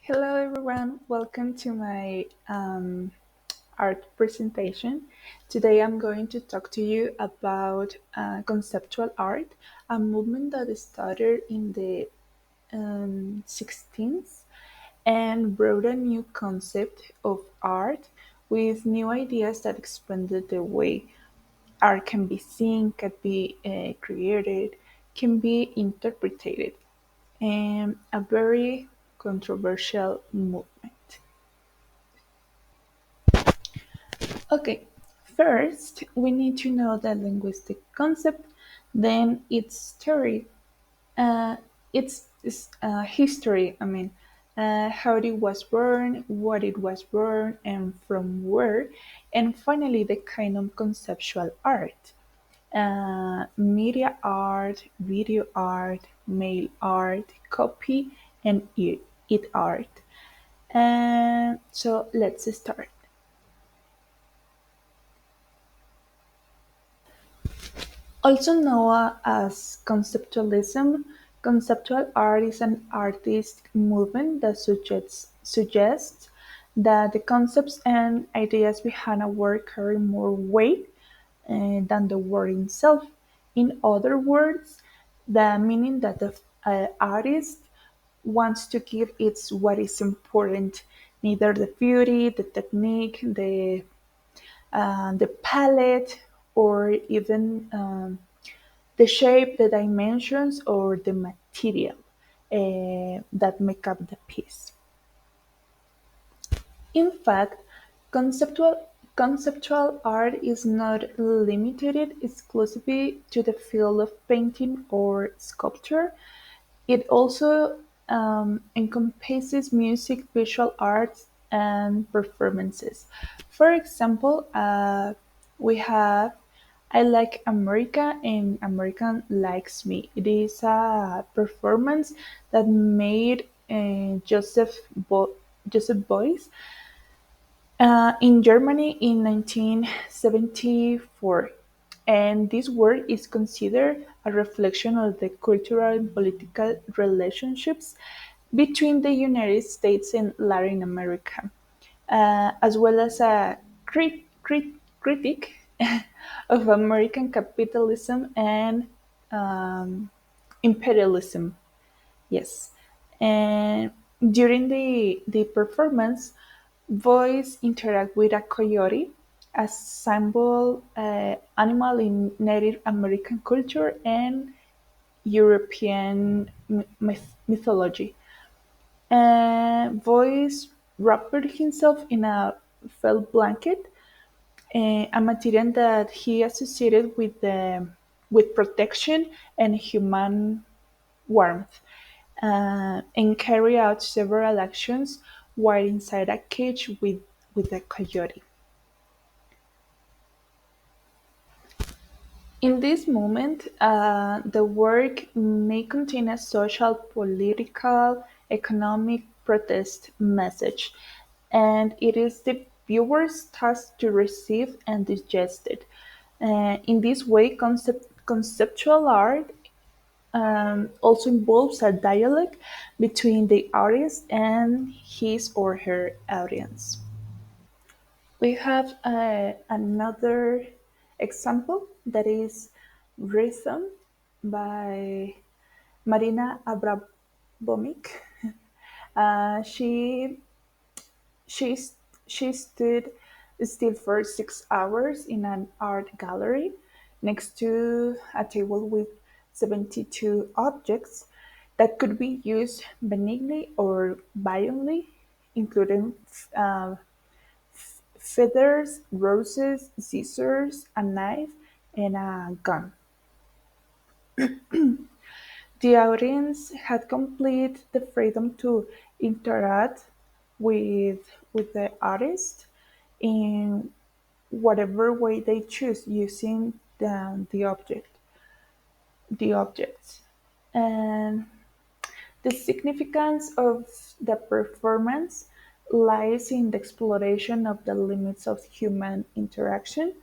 Hello, everyone. Welcome to my art presentation. Today, I'm going to talk to you about conceptual art, a movement that started in the 16th and brought a new concept of art with new ideas that expanded the way art can be seen, can be created, can be interpreted, and a very controversial movement. Okay, first we need to know the linguistic concept, then its theory, uh, its history. How it was born, what it was born, and from where, and finally the kind of conceptual art. Media art, video art, mail art, copy, and it art. So let's start. Also known as conceptualism, conceptual art is an artistic movement that suggests that the concepts and ideas behind a work carry more weight than the word itself. In other words, the meaning that the artist wants to give is what is important, neither the beauty, the technique, the palette, or even the shape, the dimensions, or the material that make up the piece. In fact, conceptual art is not limited exclusively to the field of painting or sculpture. It also encompasses music, visual arts, and performances. For example, we have I Like America and American Likes Me. It is a performance that made Joseph Beuys in Germany in 1974, and this work is considered a reflection of the cultural and political relationships between the United States and Latin America, as well as a critique of American capitalism and um, imperialism. Yes. And during the performance, boys interact with a coyote, a symbol animal in Native American culture and European mythology. Boyce wrapped himself in a felt blanket, a material that he associated with protection and human warmth, and carry out several actions while inside a cage with a coyote. In this moment, the work may contain a social, political, economic protest message, and it is the viewer's task to receive and digest it. In this way, conceptual art also involves a dialogue between the artist and his or her audience. We have another example that is Rhythm by Marina Abramovic. She she she stood still for 6 hours in an art gallery next to a table with 72 objects that could be used benignly or violently, including uh, feathers, roses, scissors, a knife, and a gun. The audience had complete the freedom to interact with the artist in whatever way they choose using the objects. And the significance of the performance lies in the exploration of the limits of human interaction,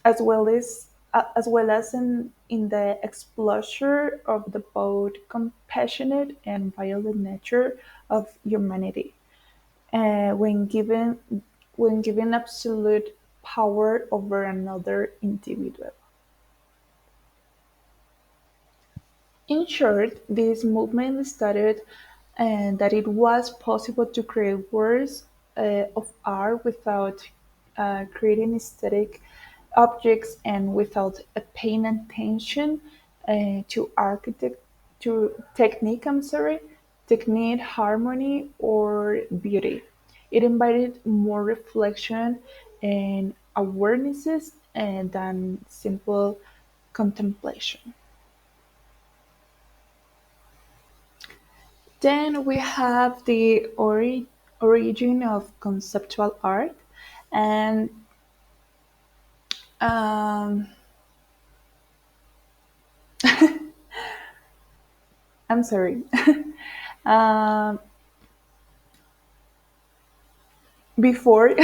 as well as as well as in the exposure of the both compassionate and violent nature of humanity. When given absolute power over another individual. In short, this movement stated that it was possible to create works of art without creating aesthetic objects and without paying attention to architect to technique. I'm sorry, technique, harmony, or beauty. It invited more reflection and awarenesses than simple contemplation. Then we have the origin of conceptual art, and um, I'm sorry. um, Before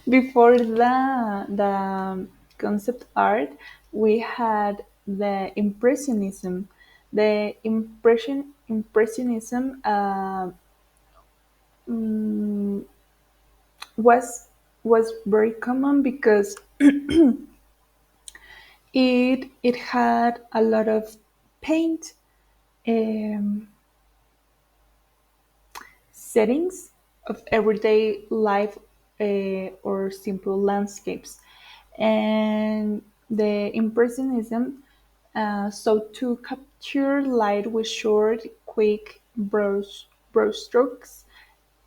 before the concept art, we had the impressionism. The impressionism mm, was very common because it had a lot of paint um, settings of everyday life or simple landscapes. And the Impressionism sought to capture light with short, quick brush strokes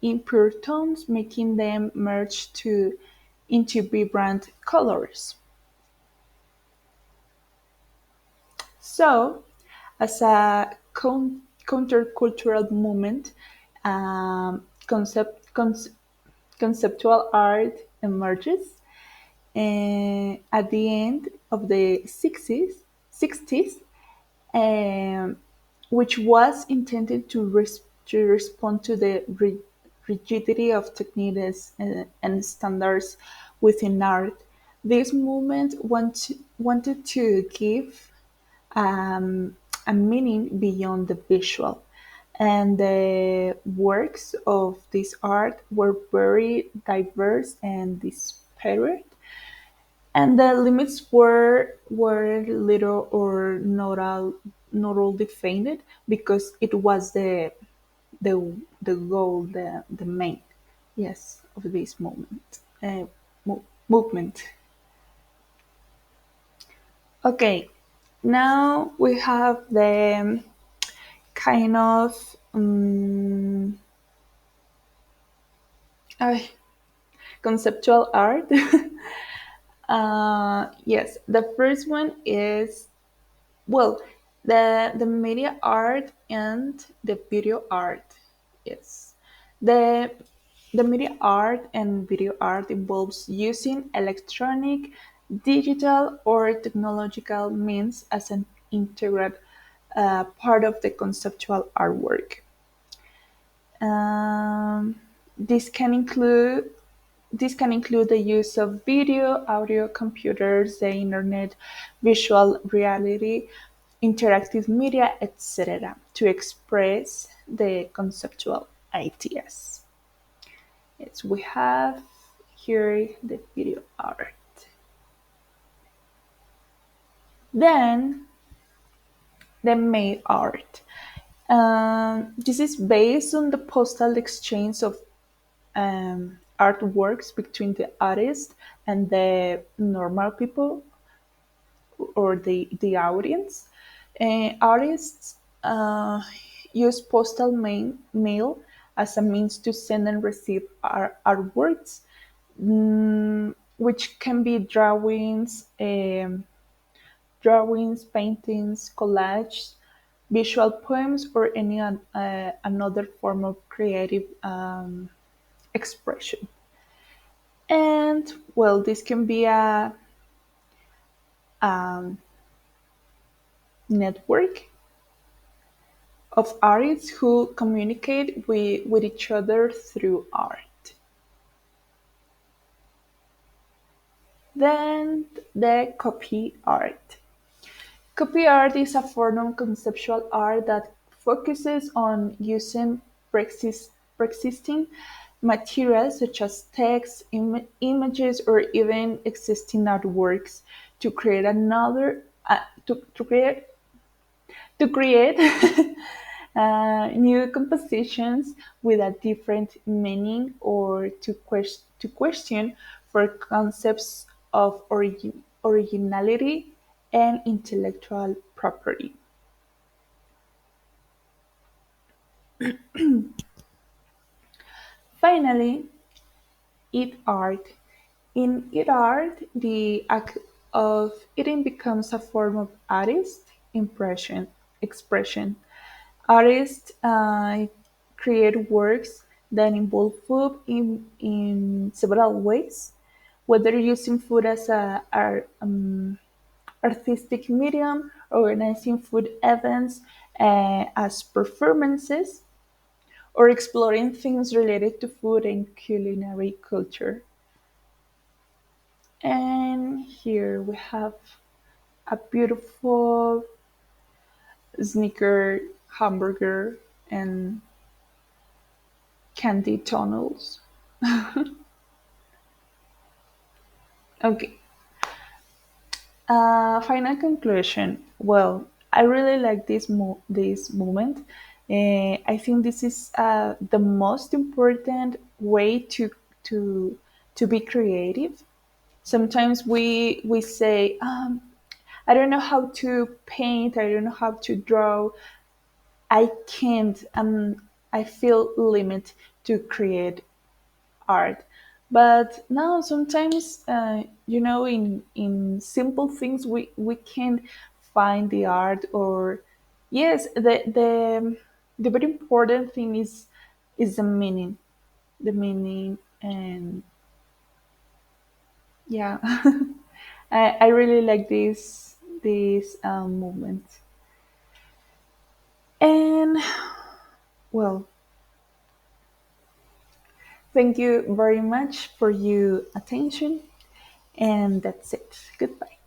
in pure tones, making them merge into vibrant colors. So, as a countercultural movement, conceptual art emerges at the end of the 60s, um, which was intended to respond to the rigidity of techniques and standards within art. This movement wanted to give a meaning beyond the visual. And the works of this art were very diverse and disparate, and the limits were little or not all defined because it was the goal, the main, yes, of this movement. Okay, now we have the kind of ay, conceptual art. Yes, the first one is, well, the media art and the video art. Yes, the the media art and video art involves using electronic, digital, or technological means as an integral part of the conceptual artwork. Um, this can include this can include the use of video, audio, computers, the internet, visual reality, interactive media, etc., to express the conceptual ideas. Yes, we have here the video art. Then the mail art. This is based on the postal exchange of artworks between the artist and the normal people or the audience. Artists use mail as a means to send and receive artworks, which can be drawings, paintings, collages, visual poems, or any another form of creative expression. And well, this can be a network of artists who communicate with each other through art. Then the copy art. Copy art is a form of conceptual art that focuses on using pre-existing materials such as text, images, or even existing artworks to create another to create new compositions with a different meaning or to question for concepts of originality and intellectual property. Finally, eat art. In eat art, the act of eating becomes a form of artist impression expression. Artists create works that involve food in several ways, whether using food as a artistic medium, organizing food events as performances, or exploring things related to food and culinary culture. And here we have a beautiful sneaker hamburger and candy tunnels. Okay. Final conclusion. Well, I really like this moment. I think this is the most important way to to be creative. Sometimes we say, I don't know how to paint. I don't know how to draw. I can't. I feel limit to create art. But now sometimes, in simple things, we can find the art. Or yes, the very important thing is the meaning, and yeah, I really like this movement. And well, thank you very much for your attention, and that's it. Goodbye.